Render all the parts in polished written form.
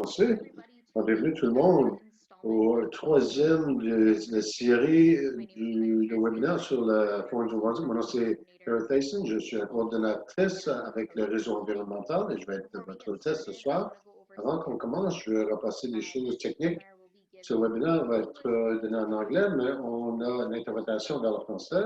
commencer. Bienvenue tout le monde au troisième de la série de webinaire sur la forêt du Brunswick. Mon nom c'est Eric Tyson, je suis la coordonnatrice avec le réseau environnemental et je vais être votre hôtesse ce soir. Avant qu'on commence, je vais repasser des choses techniques. Ce webinaire va être donné en anglais, mais on a une interprétation vers le français.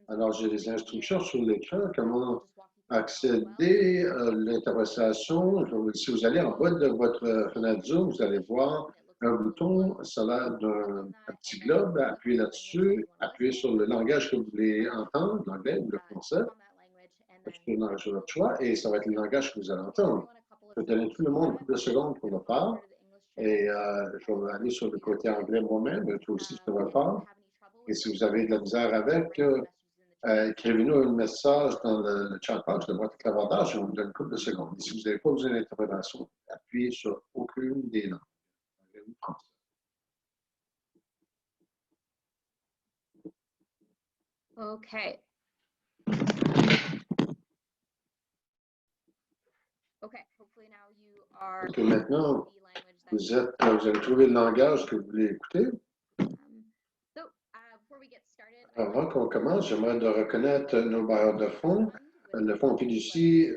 Alors, j'ai les instructions sur l'écran, comment accéder à l'interprétation. Si vous allez en bas de votre fenêtre Zoom, vous allez voir un bouton, ça a l'air d'un petit globe, appuyez là-dessus, appuyez sur le langage que vous voulez entendre, l'anglais ou le français, le langage de votre choix, et ça va être le langage que vous allez entendre. Je vais donner tout le monde une couple de secondes pour le faire, et je vais aller sur le côté anglais moi-même, mais toi aussi tu devrais le faire. Et si vous avez de la misère avec, écrivez-nous un message dans le chat box de votre clavardage, je vous donne une couple de secondes. Et si vous n'avez pas besoin d'interprétation, appuyez sur aucune des langues. Okay. Okay, hopefully now you are. Donc maintenant, vous avez trouvé le langage que vous voulez écouter. Avant qu'on commence, j'aimerais de reconnaître nos bailleurs de fonds. Le fonds fiducie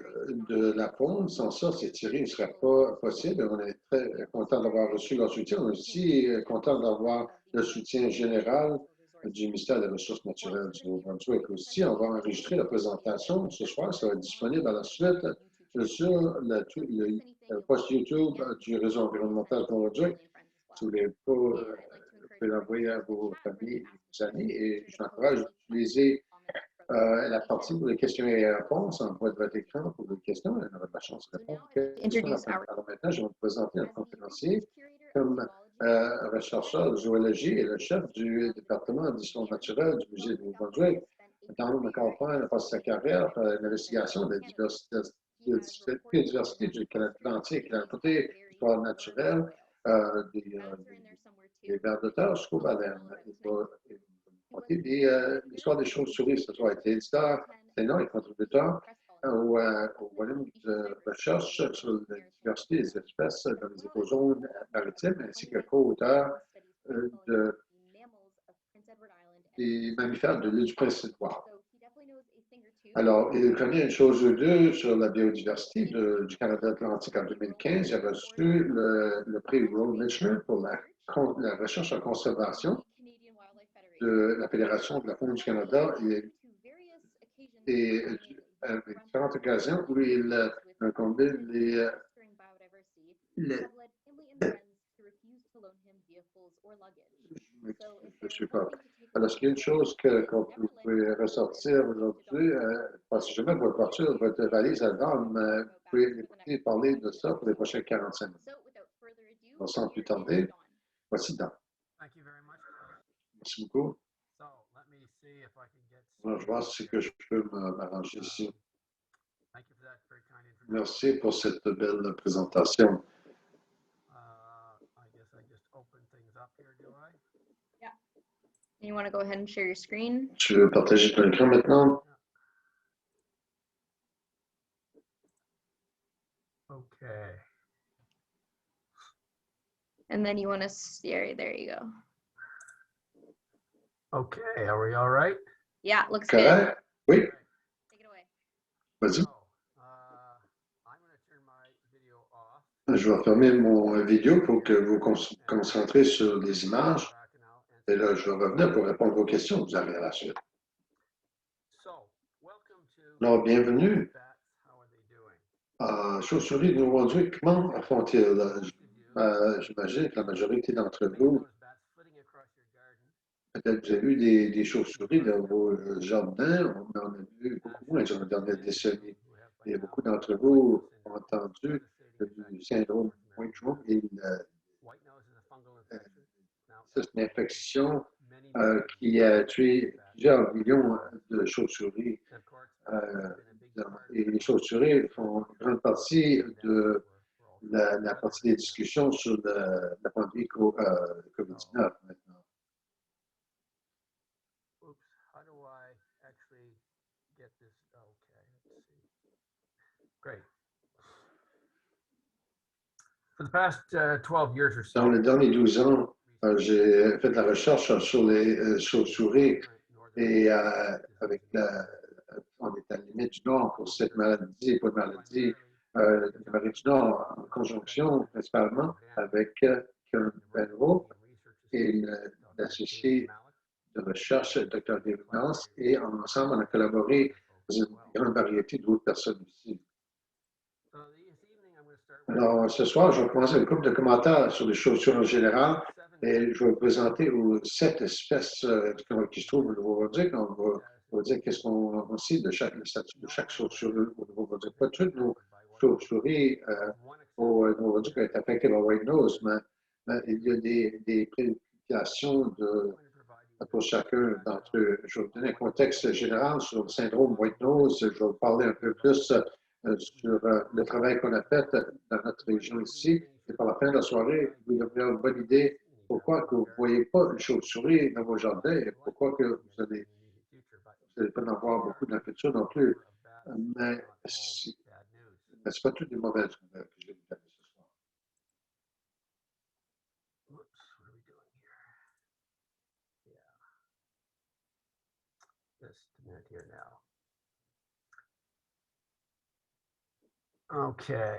de la faune, sans ça, cette série ne serait pas possible. On est très content d'avoir reçu leur soutien. On est aussi content d'avoir le soutien général du ministère des Ressources naturelles du Nouveau-Brunswick. Aussi, on va enregistrer la présentation ce soir. Ça va être disponible à la suite sur le post YouTube du réseau environnemental du Nouveau-Brunswick. Si vous voulez pas, vous pouvez l'envoyer à vos familles et vos amis. Et je vous encourage d'utiliser la partie pour les questions et réponses en bas de votre écran pour vos questions. On aura de la chance de répondre. Alors maintenant, je vais vous présenter un conférencier comme chercheur de zoologie et le chef du département d'histoire naturelle du musée de Nouveau-Brunswick. Donald McAlpine a passé sa carrière dans l'investigation de la biodiversité du Canada entier, qui a côté histoire naturelle des vers de terre jusqu'aux baleines. L'histoire des chauves-souris, ça doit être éditeur, ténor et contributeur au volume de recherche sur la diversité des espèces dans les écozones maritimes, ainsi que co-auteur des mammifères de l'île du Prince-Édouard. Alors, il connaît une chose ou deux sur la biodiversité du Canada Atlantique en 2015. Il a reçu le prix Roald Michener pour la recherche en conservation de la Fédération de la faune du Canada et à différentes occasions où il combine je ne sais pas. Alors, est-ce qu'il y a une chose qu'on pouvez ressortir aujourd'hui? Parce que jamais votre voiture, votre valise à l'homme, vous pouvez écouter parler de ça pour les prochaines 45 minutes. Sans plus tarder, voici Dan. Merci beaucoup. Alors, je vais voir si que je peux m'arranger ici. Merci pour cette belle présentation. You want to go ahead and share your screen? Je veux partager ton écran maintenant. Okay. And then you want to, yeah, there you go. Okay, are we all right? Yeah, looks Correct? good. Oui. Take it away. Vas-y. I'm going to turn my video off. Je vais fermer mon vidéo pour que vous vous concentrez sur les images. Et là, je vais revenir pour répondre aux questions que vous avez à la suite. Alors, bienvenue à Chauves-souris de Nouveau-Brunswick. Comment font-ils? J'imagine que la majorité d'entre vous, peut-être que vous avez eu des chauves-souris dans vos jardins. On en a vu beaucoup moins dans les dernières décennies. Et beaucoup d'entre vous ont entendu du syndrome White-Drum. C'est une infection qui a tué plusieurs millions de chauves-souris. Et les chauves-souris font une grande partie de la partie des discussions sur la pandémie COVID-19 maintenant. Oops, how do I actually get this? Okay, let's see. Great. For the past 12 years or so, Dans les derniers 12 ans, j'ai fait de la recherche sur les chauves-souris et avec on est à la limite du Nord pour cette maladie et pas de maladie, l'Amérique du Nord en conjonction principalement avec Karen Benro et l'associé de recherche, Dr. David Nance, et ensemble, on a collaboré dans une grande variété d'autres personnes aussi. Alors, ce soir, je vais commencer une couple de commentaires sur les chaussures en général et je vais vous présenter aux 7 espèces qui se trouvent au Nouveau-Brunswick. On va dire qu'est-ce qu'on sait de chaque chaussure au Nouveau-Brunswick. Pas toutes nos chauves-souris au Nouveau-Brunswick ont été affectées par White Nose, mais il y a des préoccupations pour chacun d'entre eux. Je vais vous donner un contexte général sur le syndrome White Nose. Je vais vous parler un peu plus sur le travail qu'on a fait dans notre région ici. Et par la fin de la soirée, vous aurez une bonne idée pourquoi que vous ne voyez pas une chauve-souris dans vos jardins et pourquoi que vous n'allez pas en avoir beaucoup dans le futur non plus. Mais ce n'est pas toutes des mauvaises nouvelles que je vais vous donner ce soir. Just a minute here now. Okay.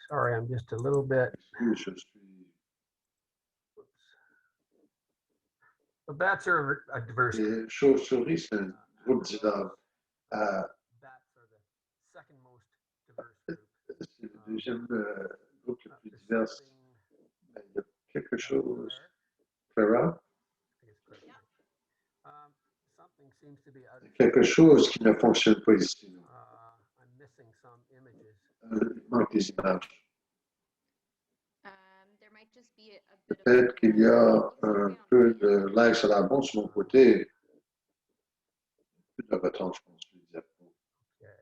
Sorry, I'm just a little bit. The bats are a diverse group. Les chauves-souris, c'est un groupe divers. Bats are the second most diverse group. C'est le deuxième groupe le plus divers. Il y a quelque chose. Clara? Something seems to be out of Quelque chose qui ne fonctionne pas ici. I'm missing some images. Il manque des images. There might just be a bit of Peut-être qu'il y a un peu de lag sur la bande sur mon côté. Un peu de retard, je pense. Okay.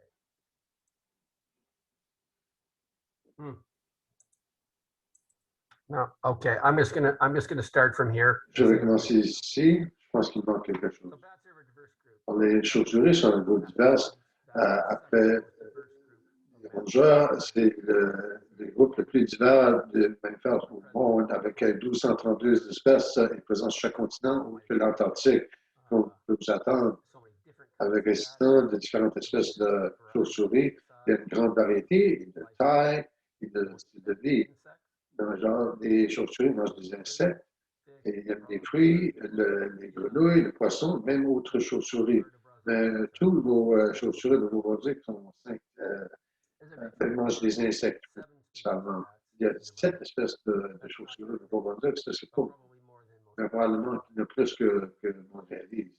No, okay. I'm just gonna start from here. Je vais commencer ici. Je pense qu'il manque quelque chose. So bats are a diverse group. Les chauves-souris sont un groupe divers. Après les rongeurs, c'est le groupe le plus divers de mammifères au monde, avec 1232 espèces présentes sur chaque continent, autre que l'Antarctique. Donc, on peut vous attendre avec résistants de différentes espèces de chauves-souris. Il y a une grande variété de taille et de style de vie. Dans le genre, des chauves-souris mangent des insectes, et il y a des fruits, les grenouilles, les poissons, même autres chauves-souris. Mais tous vos chauves-souris de Nouveau-Brunswick sont elles mangent des insectes, principalement. Il y a 7 espèces de chauves-souris de Nouveau-Brunswick, c'est cool. Mais probablement qu'il y en a plus que l'on réalise.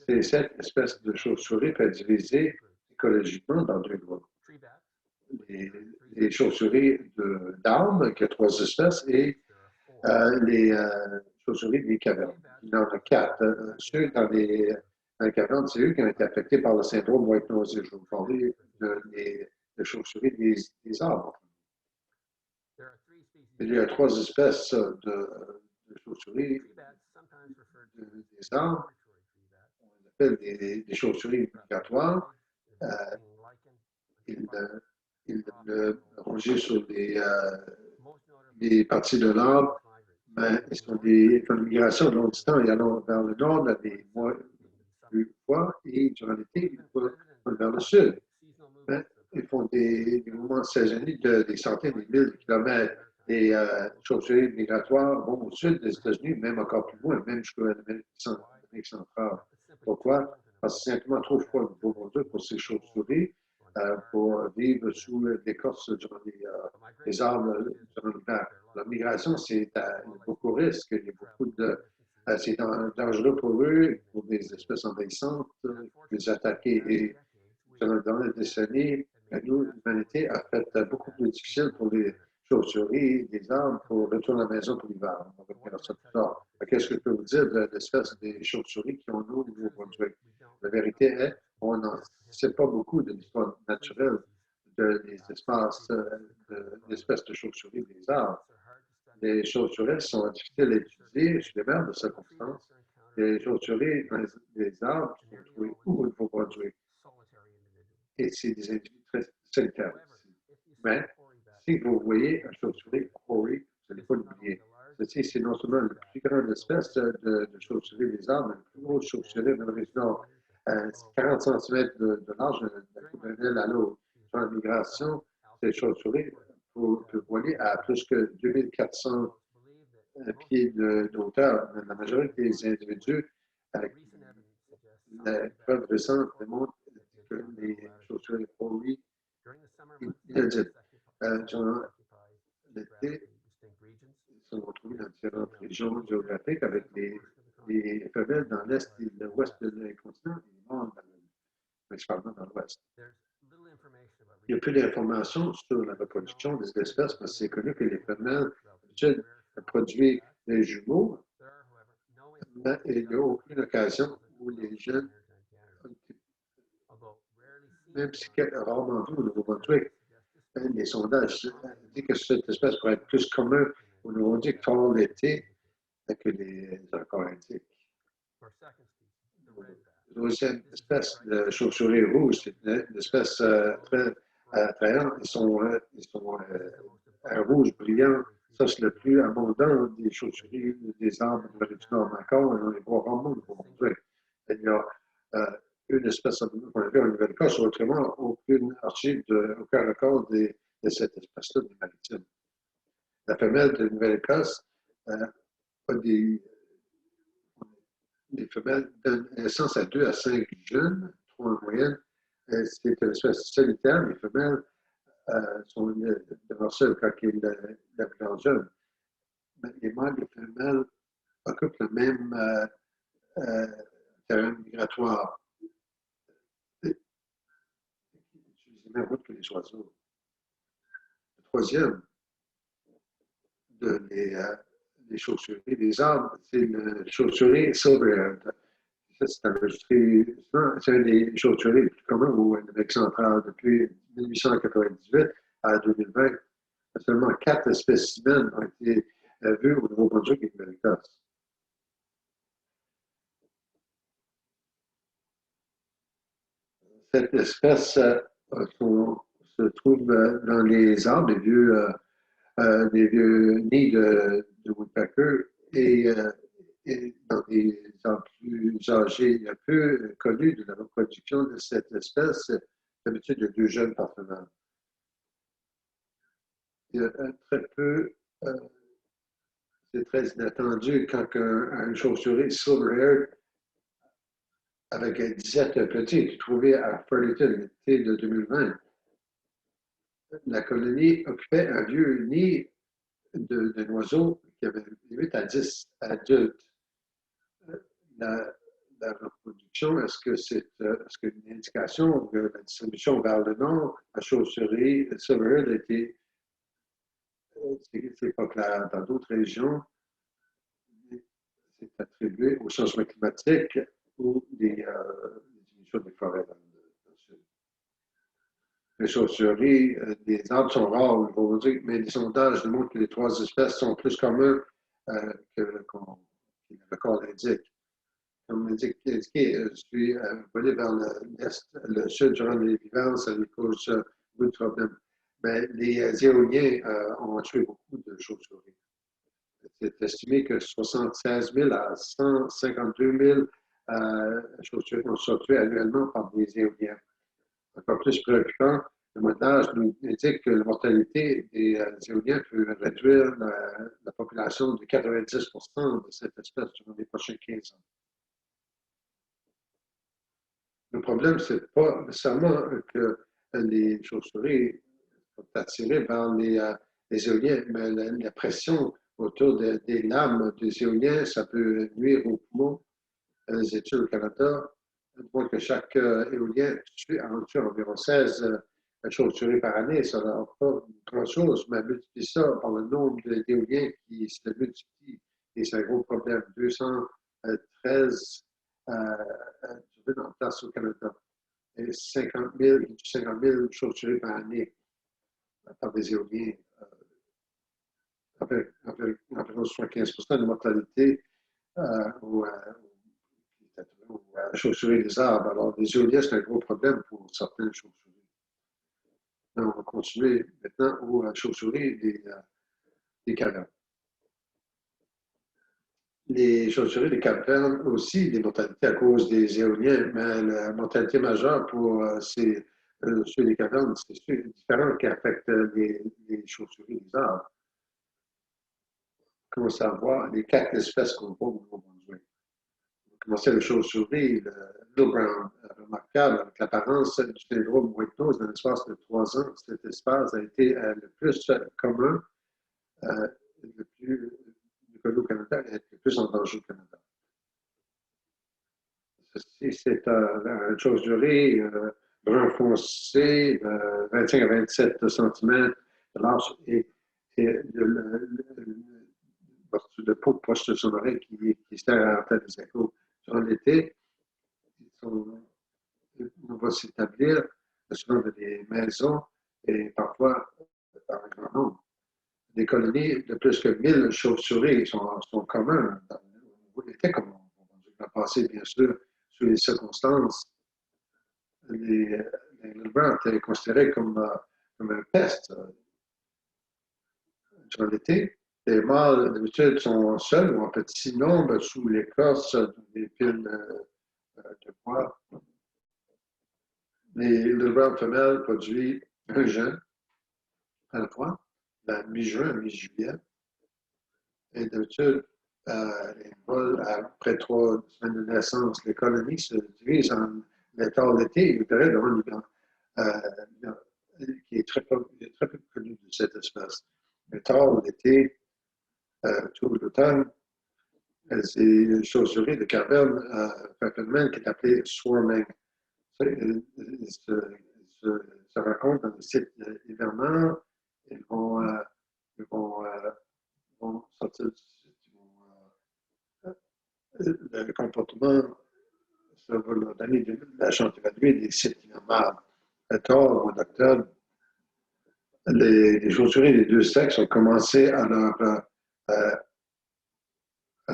Ces 7 espèces de chauves-souris peuvent être divisées écologiquement dans 2 groupes. Les chauves-souris d'arbres, qui a 3 espèces, et les chauves-souris des cavernes. Il y en a 4. Ceux dans les cavernes, c'est eux qui ont été affectés par le syndrome White Nose. Je vais vous parler de chauves-souris des arbres. Il y a 3 espèces de chauves-souris des arbres. On appelle des chauves-souris migratoires. Ils rongent sur des parties de l'arbre, mais ils font une migration de long distance. Ils allent vers le nord dans les mois plus froids et durant l'été, ils vont vers le sud. Mais ils font des mouvements saisonniers de des centaines de milliers de kilomètres. Les chauves-souris migratoires vont au sud des États-Unis, même encore plus loin, même jusqu'à l'Amérique centrale. Pourquoi? Parce que c'est simplement trop froid au Nouveau-Brunswick pour ces chauves-souris. Pour vivre sous l'écorce durant les arbres durant l'hiver. La migration, c'est beaucoup de risques. Il y a beaucoup c'est dangereux pour eux, pour des espèces envahissantes, les attaquer. Et dans les décennies, l'humanité a fait beaucoup plus difficile pour les chauves-souris, des arbres, pour retourner à la maison pour l'hiver. On va revenir à ça plus tard. Qu'est-ce que je peux vous dire de l'espèce des chauves-souris qui ont nous au Nouveau-Brunswick? La vérité est, on n'en sait pas beaucoup de l'histoire naturelle des espèces de chauves-souris des arbres. Les chauves-souris sont difficiles à étudier sur les mêmes de circonstances. Les chauves-souris des arbres sont trouvées où au Nouveau-Brunswick. Et c'est des individus très solitaires. Mais Si vous voyez un chauve-souris Quarry, vous n'allez pas l'oublier. Ceci, c'est non seulement la plus grande espèce de chauve-souris des arbres, mais la plus grosse chauve-souris de l'Amérique du Nord. 40 cm de large d'un aile à l'autre. Sur la migration, ces chauves-souris peuvent voler à plus que 2400 pieds d'auteur. La majorité des individus la preuve récente démontre que les chauves-souris Quarry inédites durant l'été sont retrouvées dans différentes régions géographiques avec les femelles dans l'est et l'ouest du continent et les mâles principalement dans l'ouest. Il y a peu d'informations sur la reproduction des espèces, parce que c'est connu que les femelles d'habitude produisent des jumeaux, mais il n'y a aucune occasion où les jeunes, même si rarement vu au Nouveau-Brunswick, les sondages disent que cette espèce pourrait être plus commune au Nouveau-Brunswick pendant l'été que les accords indiques. La deuxième espèce de chauve-souris rouge, c'est une espèce très attrayante. Ils sont un rouge brillant. Ça, c'est le plus abondant des chauves-souris des arbres de l'Amérique du Nord. Mais encore, on les voit rarement au Nouveau-Brunswick. Il y a une espèce qu'on a vu en Nouvelle-Écosse, autrement, aucune archive, aucun record de cette espèce-là des maritimes. La femelle de Nouvelle-Écosse a des femelles donnent naissance à 2 à 5 jeunes, 3 en moyenne. C'est une espèce solitaire. Les femelles sont demeurent seules quand il y a la plus jeune. Mais les mâles et les femelles occupent le même terrain migratoire. Ils utilisent la même route que les oiseaux. Le troisième des chauves-souris des arbres, c'est le chauve-souris silverhead. Ça, c'est un des chauves-souris les plus communs au Amérique centrale depuis 1898 à 2020. Seulement 4 spécimens ont été vus au Nouveau-Brunswick et Nouvelle-Écosse. Cette espèce se trouve dans les arbres, des vieux nids de woodpecker et dans des arbres plus âgés. Il y a peu connu de la reproduction de cette espèce. D'habitude, il y a 2 jeunes par femelle. Il y a très peu, c'est très inattendu quand un chauve-souris silverhead avec 17 petits est trouvé à Burlington l'été de 2020. La colonie occupait un vieux nid d'un oiseau qui avait 8 à 10 adultes. La reproduction, est-ce qu'une indication de la distribution vers le nord, la chauve-souris silverhead a été, c'est pas clair. Dans d'autres régions, c'est attribué au changement climatique ou des diminutions des forêts dans le sud. Les chauves-souris des arbres sont rares au Nouveau-Brunswick, mais les sondages démontrent que les 3 espèces sont plus communes que le record l'indique. Comme indiqué, je suis volé vers l'est, le sud durant l'hiver, ça lui cause beaucoup de problèmes. Mais les éoliens ont tué beaucoup de chauves-souris. C'est estimé que 76 000 à 152 000 chauves-souris sont tuées annuellement par des éoliens. Encore plus préoccupant, le montage nous indique que la mortalité des éoliens peut réduire la population de 90 % de cette espèce durant les prochains 15 ans. Le problème, ce n'est pas nécessairement que les chauves-souris sont attirées vers les éoliens, mais la pression autour des lames des éoliens, ça peut nuire aux poumons. Les études au Canada montrent que chaque éolien tue environ 16 chauves-souris par année. Ça n'a pas grand-chose, mais multiplie ça par le nombre d'éoliens qui se multiplient. Et c'est un gros problème. 213 en place au Canada. Et 50 000 chauves-souris par année par des éoliens. Environ 75 % de mortalité aux chauves-souris des arbres. Alors, les éoliens, c'est un gros problème pour certaines chauves-souris. On va continuer maintenant aux chauves-souris des cavernes. Les chauves-souris des cavernes ont aussi des mortalités à cause des éoliens, mais la mortalité majeure pour ceux des cavernes, c'est différent qui affecte les chauves-souris des arbres. On commence à voir les 4 espèces qu'on voit au Nouveau-Brunswick. On commence à la chauve-souris, le Little Brown, remarquable avec l'apparence du syndrome White Nose dans l'espace de 3 ans. Cet espace a été le plus commun, le plus connu au Canada et le plus en danger au Canada. Ceci, c'est une chauve-souris brun foncé, 25 à 27 cm de large et de peau proche de son oreille qui sert à faire des échos. Durant l'été, on va s'établir souvent dans des maisons et parfois par un grand nombre. Des colonies de plus que 1000 chauves-souris sont communs au l'été, comme on va passer, bien sûr, sous les circonstances. Les Little étaient considérés comme un peste durant l'été. Les mâles, d'habitude, sont seuls ou en petit nombre sous l'écorce des piles de bois. Les Little Brown femelles produisent un jeune à la fois, la mi-juin, mi-juillet. Et d'habitude, les mâles, après 3 semaines de naissance, les colonies se divisent en l'état l'été et le période avant l'hiver, qui est très peu connu de cette espèce. Le tard l'été, tout l'automne, c'est une chauve-souris de caverne, un phénomène qui est appelé swarming. Ils se rencontrent dans des sites hivernants, ils vont sortir du site, le comportement, ça va leur donner la chance d'évaluer des sites hivernales. Le tard, au mois d'octobre, les chauves-souris des deux sexes ont commencé à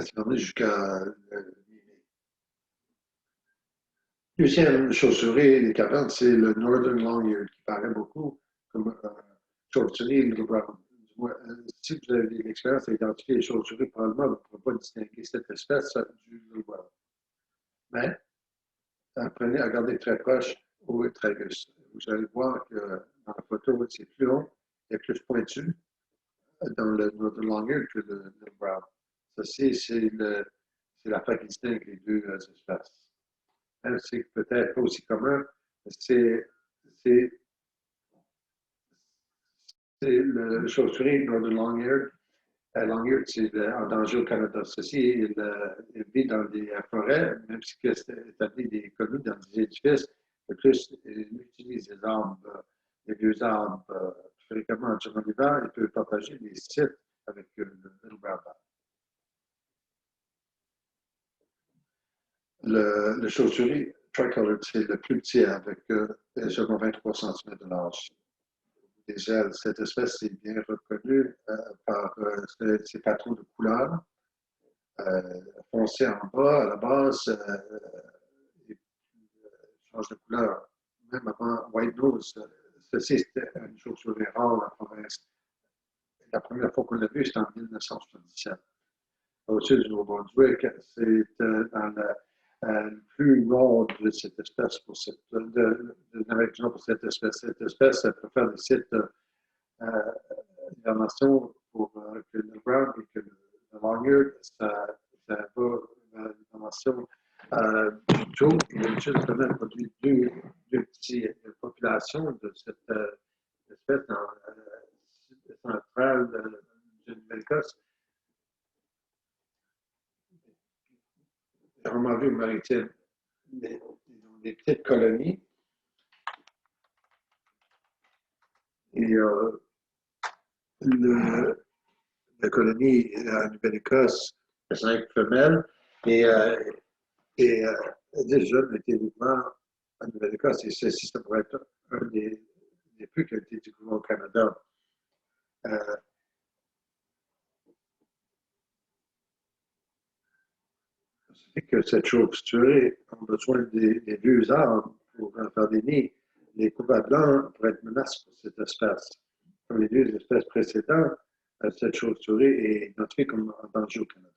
s'évaluer jusqu'à deuxième chauve-souris des cavernes, c'est le Northern Long-eared, qui paraît beaucoup comme chauve-souris Little Brown. Si vous avez l'expérience à identifier les chauves-souris, probablement, vous ne pourrez pas distinguer cette espèce du Little Brown. Mais apprenez à regarder très proche au tragus. Vous allez voir que dans la photo, c'est plus long et plus pointu dans le Northern Long-eared que le Little Brown. Ceci, c'est l'affaire qui distingue les deux espèces. C'est peut-être pas aussi commun, c'est le chauve-souris Northern Long-eared. Long-eared, c'est en danger au Canada. Ceci, il vit dans des forêts, même si c'est établi des colonies dans des édifices. De plus, il utilise des arbres, des vieux arbres, fréquemment durant l'hiver. Il peut partager des sites avec le Brown. Le chauve-souris Tricolored, c'est le plus petit avec seulement 23 cm de large. Des ailes. Cette espèce est bien reconnue par ses patrons de couleur. Foncé en bas, à la base, il change de couleur. Même avant White Nose, ceci c'était une chauve-souris rare en province. La première fois qu'on l'a vu, c'était en 1977. Au-dessus du Nouveau-Brunswick, c'est dans le plus nord de cette espèce pour l'Amérique pour cette espèce. Cette espèce, elle peut faire des sites d'hibernation pour que le brown et que le long-eared, ça va dans l'hibernation tôt. D'habitude, on produit deux petites populations de cette espèce dans le sud central de Nouvelle-Écosse. Vraiment vu maritime, des petites colonies. Et la colonie en Nouvelle-Écosse, 5 femelles, et 10 jeunes étaient vivants en Nouvelle-Écosse. Et ceci, ça pourrait être un des plus qui a été découvert au Canada. C'est que cette chauve-souris a besoin des vieux arbres pour faire des nids. les couverts blancs pourraient être menace pour cette espèce. Comme les deux espèces précédentes, cette chauve-souris est identifiée comme en danger au Canada.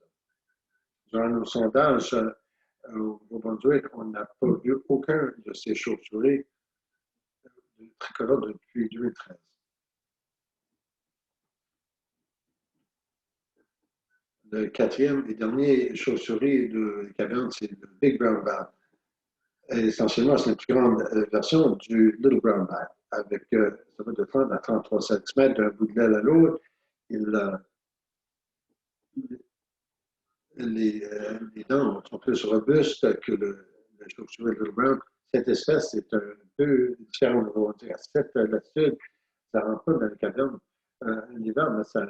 Durant nos sondages au Nouveau-Brunswick, on n'a pas vu aucun de ces chauves-souris tricolores depuis 2013. Le quatrième et dernier chauve-souris de caverne, c'est le Big Brown Bat. Essentiellement, c'est une plus grande version du Little Brown Bat, avec ça va de 30 à 33 cm d'un bout de l'aile à l'autre. Les dents sont plus robustes que le chauve-souris Little Brown. Cette espèce est un peu différente au niveau à cette latitude. Ça ne rentre pas dans le caverne l'hiver, mais ça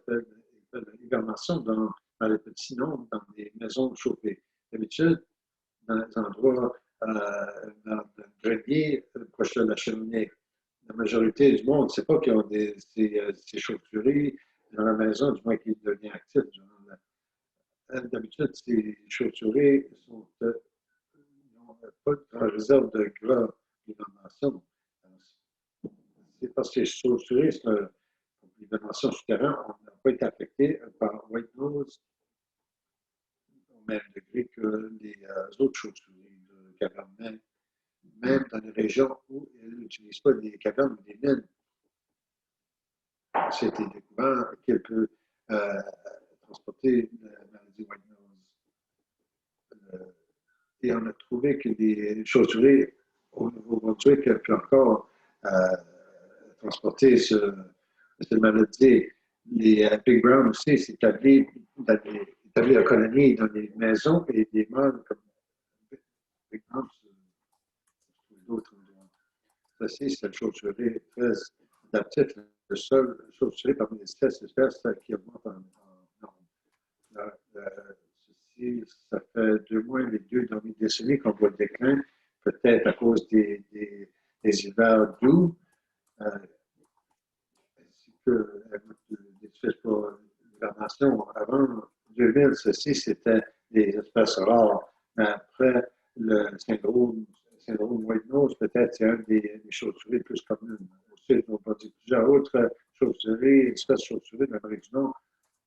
fait l'hibernation dans les petits nombres, dans des maisons chauffées. D'habitude, dans les endroits dans le grenier, proche de la cheminée. La majorité du monde ne sait pas qu'ils ont ces chauves-souris dans la maison, du moins qu'ils deviennent actifs. D'habitude, ces chauves-souris n'ont pas de grande réserve de gras d'hibernation. C'est parce que les chauves-souris, c'est l'hibernation souterraine, on n'a pas été affecté par white nose au même degré que les autres chauves-souris de caverne, même dans les régions où ils n'utilisent pas des cavernes ou des mines. C'était découvert qu'elle peut transporter la maladie white nose. Et on a trouvé que les chauves-souris au Nouveau-Brunswick peuvent encore transporter cette maladie. Les Big Brown aussi s'établit en colonie dans les maisons et des mâles comme Big Brown sur d'autres endroits. Ceci, c'est une chauve-souris très adaptive, le seul chauve-souris parmi les 16 espèces qui augmente en nombre. Ceci, ça fait du moins les 2 dernières décennies qu'on voit le déclin, peut-être à cause des hivers doux, ainsi que des espèces pour l'hibernation. Avant 2000, ceci, c'était des espèces rares. Mais après le syndrome white nose, peut-être c'est un des chauves-souris plus communes. Aussi, on va dire plusieurs autres chauves-souris, espèces de chauves-souris de l'Amérique du Nord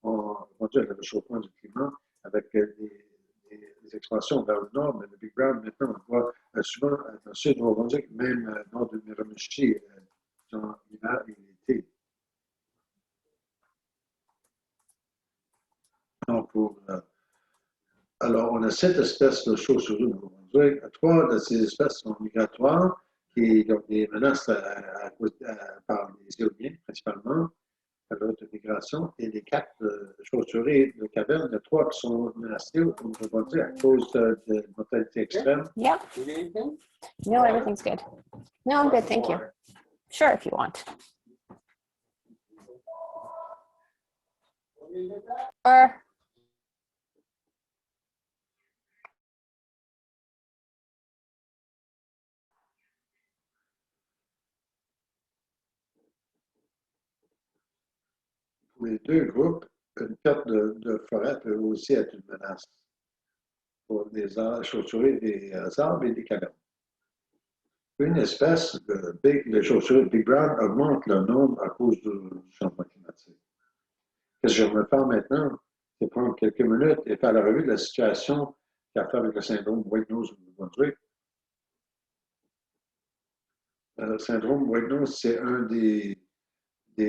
ont répondu à le réchauffement du climat avec des expansions vers le nord, mais le Big Brown, maintenant, on le voit souvent dans le sud du Nouveau-Brunswick, même nord de Miramichi, dans l'hiver et l'été. Alors, on a 7 espèces de chauves-souris au Nouveau-Brunswick. 3 de ces espèces sont migratoires, qui ont des menaces par les éoliens, principalement, à l'heure de migration. Et les 4 chauves-souris de caverne, il y a 3 qui sont menacées au Nouveau-Brunswick à cause de mortalité extrême. Yeah. No, everything's good. No, I'm good, thank you. Sure, if you want. Or Pour les 2 groupes, une perte de forêt peut aussi être une menace pour les chauves-souris des arbres et des cavernes. Une espèce, le chauve-souris Big Brown, augmente le nombre à cause du changement climatique. Ce que je me fais maintenant, c'est prendre quelques minutes et faire la revue de la situation qui a à faire avec le syndrome White Nose au Nouveau-Brunswick. Le syndrome White Nose, c'est un des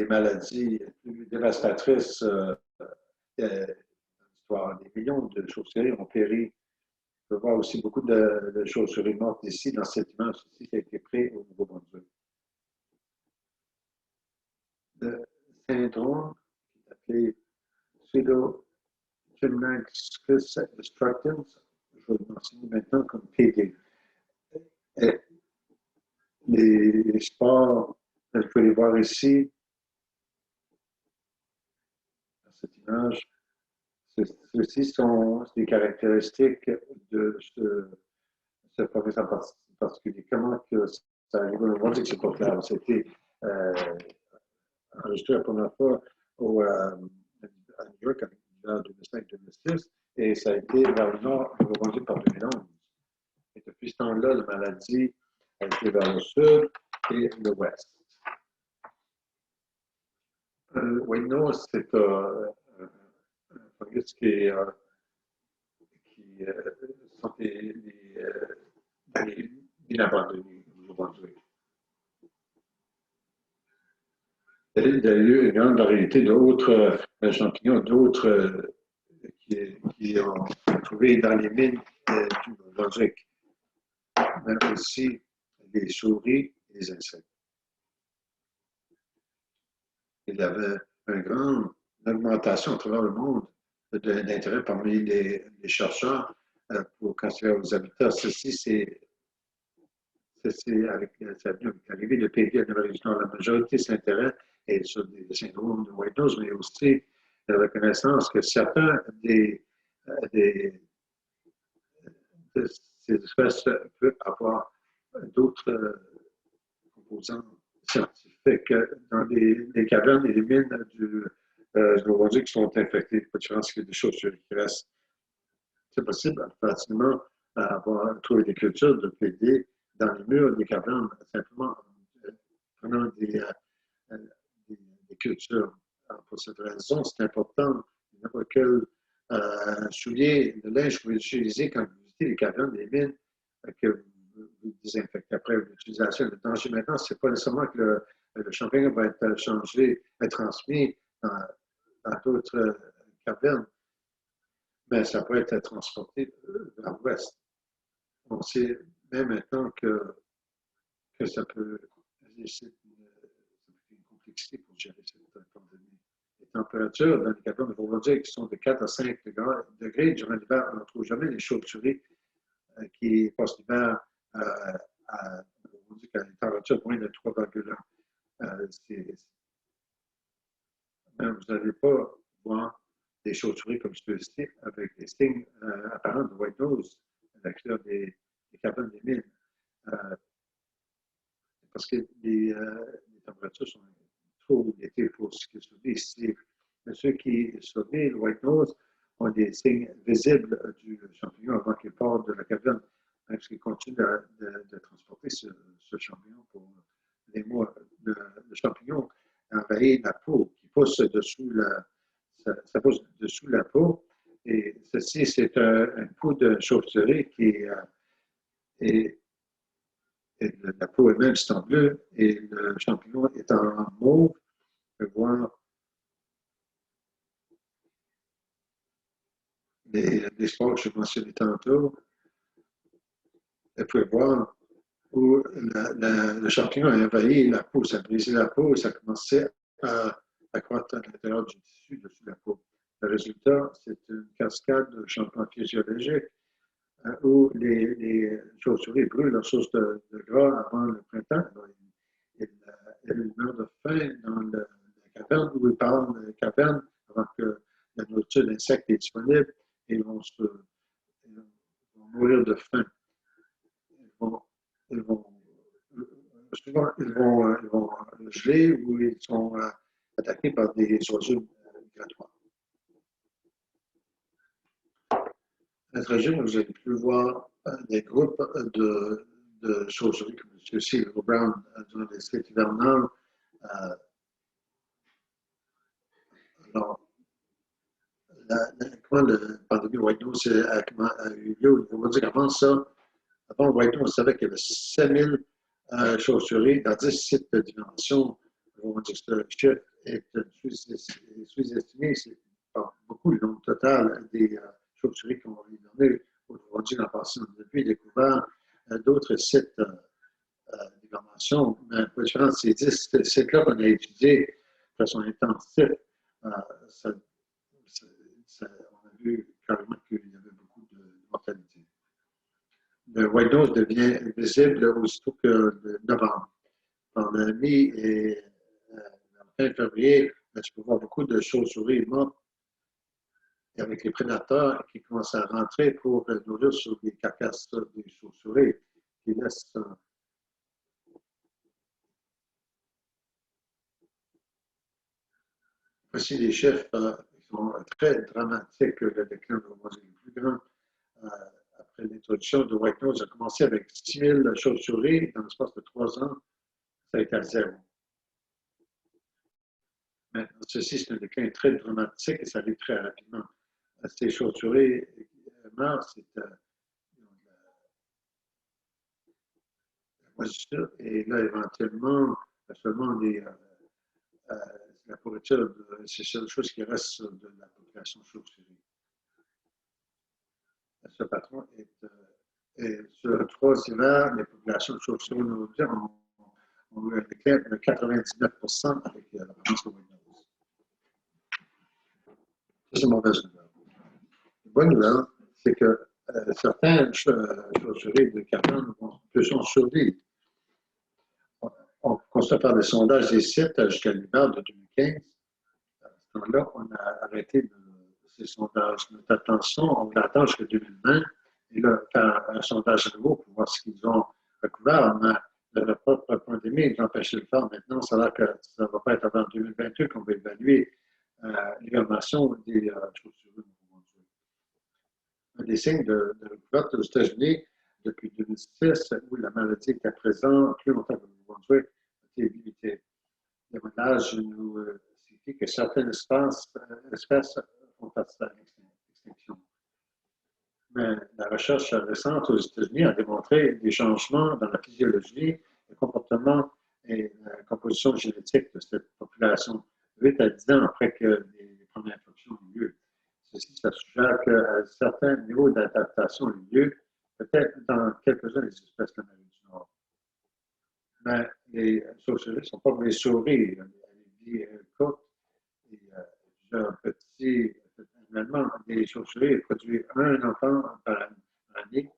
maladies les plus dévastatrices de l'histoire. Des millions de chauves-souris ont péri. On peut voir aussi beaucoup de chauves-souris mortes ici, dans cette image ici qui a été prise au Nouveau-Brunswick. Le syndrome, qui est appelé Pseudochimnascus destructans, je vais le mentionner maintenant comme PD. Les spores, vous pouvez les voir ici, dans cette image. Ceci sont des caractéristiques de ce virus en particulier. Comment que ça arrive? On va dire que c'est pas clair. C'était enregistré la première fois à New York en 2005-2006 et ça a été vers le nord, par 2011. Et depuis ce temps-là, la maladie a été vers le sud et l'ouest. White nose, c'est un fungus qui sont bien abandonnés au Nouveau-Brunswick. Il y a eu une grande variété d'autres champignons, d'autres qui ont trouvé dans les mines du Nouveau-Brunswick, mais aussi les souris et les insectes. Il y avait une grande augmentation à travers le monde d'intérêt parmi les chercheurs pour considérer aux habitats. Ceci, c'est avec l'arrivée de PD à l'Amérique. La majorité de l'intérêt est sur des syndromes de White Nose, mais aussi la reconnaissance que certains de ces espèces peuvent avoir d'autres composants scientifiques dans les cavernes et les mines du Nouveau-Brunswick qui sont infectées. Pas de chance qu'il y ait des choses qui restent. C'est possible facilement avoir trouvé des cultures de PD dans les murs des cavernes, simplement prenant des cultures. Alors, pour cette raison, c'est important. N'importe quel soulier de linge que vous utilisez quand vous visitez les cavernes, les mines, que vous désinfectez après l'utilisation. Le danger maintenant, ce n'est pas nécessairement que le champignon va être changé, être transmis dans d'autres cavernes, mais ça peut être transporté vers l'ouest. On sait même maintenant que ça peut c'est une complexité pour gérer cette pandémie. Les températures dans les cavernes de Nouveau-Brunswick qui sont de 4 à 5 degrés durant l'hiver, on ne trouve jamais les chauves-souris qui passent l'hiver à une température moins de 3,1. Vous n'allez pas voir des chauves-souris comme ceux-ci avec des signes apparents de white nose à l'extérieur des cavernes des mines. Parce que les températures sont trop l'été pour ce qui est sauvé ici. Mais ceux qui sauvent le white nose ont des signes visibles du champignon avant qu'il parte de la caverne, parce qu'il continue de transporter ce champignon pour des mois. Le champignon envahit la peau, qui pousse dessous ça pousse dessous la peau. Et ceci, c'est un coup de chauve-souris qui est la peau elle-même est en bleu et le champignon est en mauve. On peut voir les sports que je mentionnais tantôt. On peut voir où le champignon a envahi la peau, ça a brisé la peau et ça a commencé à croître à l'intérieur du tissu dessus la peau. Le résultat, c'est une cascade de changements physiologiques où les chauves-souris brûlent leur source de gras avant le printemps. Ils meurent de faim dans la caverne où ils parlent de la caverne avant que la nourriture d'insectes est disponible et ils vont mourir de faim. Souvent, ils vont geler ou ils sont attaqués par des oiseaux migratoires. À notre région, vous avez pu voir des groupes de chauves-souris comme celui-ci, le brown, durant les cycles hivernales. Alors, quand la pandémie White Nose a eu lieu, on va dire qu'avant ça, avant White Nose, on savait qu'il y avait 5000 chauves-souris dans 10 sites de dimension. On va dire que ce chiffre est sous-estimé, c'est par beaucoup le nombre total des chauves-souris qu'on va donner aujourd'hui dans le passé. On a depuis découvert d'autres sites d'hibernation, mais pour différence, ces 10 sites-là qu'on a étudiés de façon intensive, on a vu carrément qu'il y avait beaucoup de mortalité. Le white nose devient visible aussitôt que le novembre. Dans la mi et fin février, tu peux voir beaucoup de chauves-souris mortes et avec les prédateurs qui commencent à rentrer pour nourrir sur les carcasses des chauves-souris qui laissent voici les chiffres qui sont très dramatiques. Le déclin de le plus grand après l'introduction de White Nose, a commencé avec 6 000 chauves-souris. Dans l'espace de 3 ans, ça a été à 0. Maintenant, ceci, c'est un déclin très dramatique et ça arrive très rapidement. Ces chauves-souris meurent, c'est la moisissure. Et là, éventuellement, seulement la pourriture, c'est la seule chose qui reste de la population chauve-souris. Ce patron et sur 3 hivers, les populations de chauves-souris ont eu un déclin de 99% avec la présence de Windows. Ça, c'est mauvaise nouvelle. La bonne nouvelle, c'est que certaines chauves-souris de carbone sont survivre. On constate par des sondages des sites jusqu'à l'hiver de 2015. À ce moment-là, on a arrêté ces sondages. Notre attention, on l'attend jusqu'à 2020. Et là, faire un sondage nouveau pour voir ce qu'ils ont recouvert. Mais la propre pandémie nous empêche de le faire maintenant. Ça a l'air que ça ne va pas être avant 2022 qu'on va évaluer l'hibernation des chauves-souris. Un des signes de recouverte aux États-Unis depuis 2006, où la maladie était présente plus longtemps que le Nouveau-Brunswick, a été limitée. Le montage nous signifie que certaines espèces font face à l'extinction. Mais la recherche récente aux États-Unis a démontré des changements dans la physiologie, le comportement et la composition génétique de cette population 8 à 10 ans après que les premières infections ont eu lieu. Ceci, ça suggère qu'à certains niveaux d'adaptation ont eu lieu, peut-être dans quelques-unes des espèces d'Amérique du Nord. Mais les chauves-souris ne sont pas comme les souris. Les vies courtes et plusieurs petits. Finalement, les chauves-souris produisent un enfant par année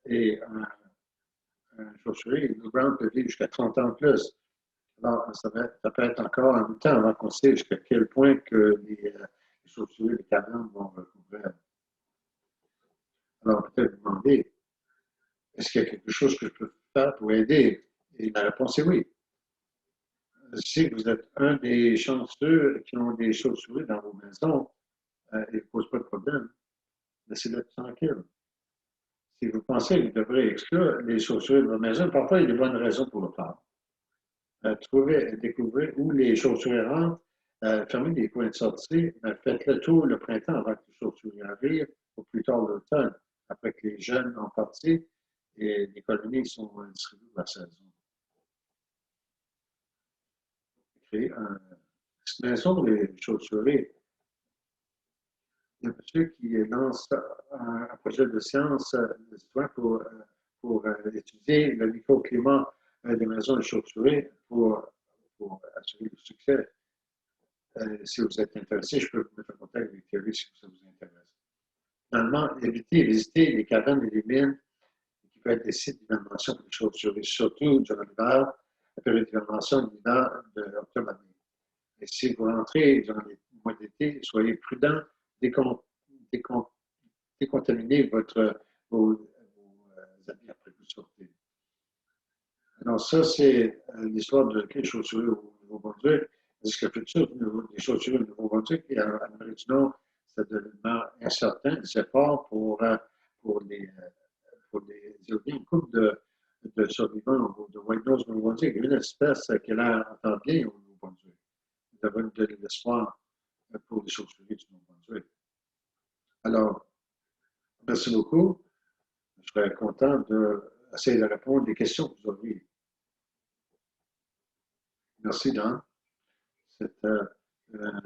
et un chauve-souris, le ground peut vivre jusqu'à 30 ans de plus. Alors, ça peut être encore un temps avant qu'on sait jusqu'à quel point que les chauves-souris, les cavernes vont recouvrir. Alors, peut-être vous demander, est-ce qu'il y a quelque chose que je peux faire pour aider? Et la réponse est oui. Si vous êtes un des chanceux qui ont des chauves-souris dans vos maisons, il ne pose pas de problème. Laissez-le tranquille. Si vous pensez que vous devrez exclure les chauves-souris de votre maison, parfois il y a de bonnes raisons pour le faire. Découvrez où les chauves-souris rentrent, fermez les coins de sortie, faites-le tout le printemps avant que les chauves-souris arrivent, ou plus tard l'automne, après que les jeunes ont parti et les colonies sont distribuées par saison. Créer une maison pour les chauves-souris. Il y a un monsieur qui lance un projet de science pour étudier le microclimat des maisons de chauves-souris pour assurer le succès. Si vous êtes intéressé, je peux vous mettre en contact avec Thierry si ça vous intéresse. Finalement, évitez et visiter les cavernes et les mines qui peuvent être des sites d'hibernation pour les chauves-souris, surtout durant l'hiver, la période d'hibernation de l'hiver d'octobre à mai. Et si vous rentrez dans les mois d'été, soyez prudent, décontaminez vos habits après que vous sortez. Alors ça, c'est l'histoire de les chauves-souris au Nouveau-Brunswick. Parce que le futur des chauves-souris au Nouveau-Brunswick et en Amérique du Nord, c'est devenir incertain. Des efforts pour les élever. Une couple de survivants de White Nose au Nouveau-Brunswick. Il y a une espèce qui entend bien au Nouveau-Brunswick. Nous avons de l'espoir pour les chauves-souris du Nouveau-Brunswick. Alors, merci beaucoup. Je serais content d'essayer de répondre aux questions que vous auriez. Merci, Dan. C'était une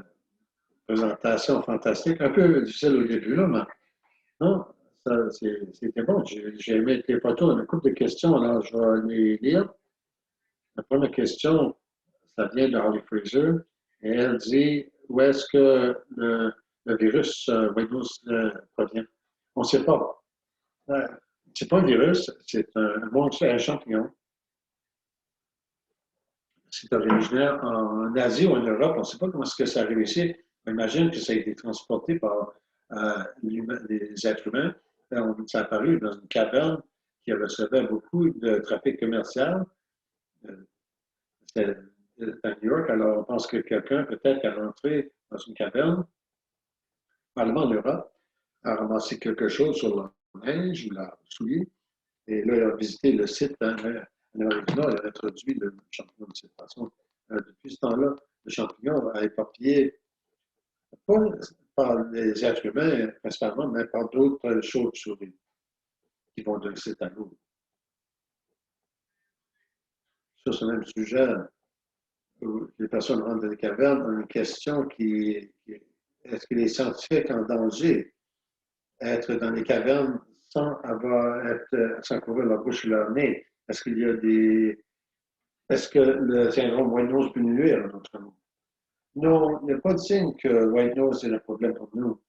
présentation fantastique. Un peu difficile au début, là, mais non, c'était bon. J'ai aimé tes photos. Une couple de questions, alors je vais les lire. La première question, ça vient de Harley Fraser. Et elle dit, où est-ce que le virus Windows provient? On ne sait pas. Ce n'est pas un virus, c'est un champignon. C'est originaire en Asie ou en Europe. On ne sait pas comment est-ce que ça a réussi. On imagine que ça a été transporté par les êtres humains. Ça a apparu dans une caverne qui recevait beaucoup de trafic commercial. C'était à New York. Alors, on pense que quelqu'un peut-être est rentré dans une caverne, probablement en Europe, a ramassé quelque chose sur neige ou leurs souliers. Et là, il a visité le site en Amérique du Nord, il a introduit le champignon de cette façon. Depuis ce temps-là, le champignon a éparpillé, pas par les êtres humains principalement, mais par d'autres chauves-souris qui vont d'un site à l'autre. Sur ce même sujet, où les personnes rentrent dans les cavernes, une question est-ce que les scientifiques en danger être dans les cavernes sans sans couvrir leur bouche et leur nez? Est-ce qu'il y a est-ce que le syndrome White Nose peut nuire à notre monde? Non, il n'y a pas de signe que White Nose est un problème pour nous.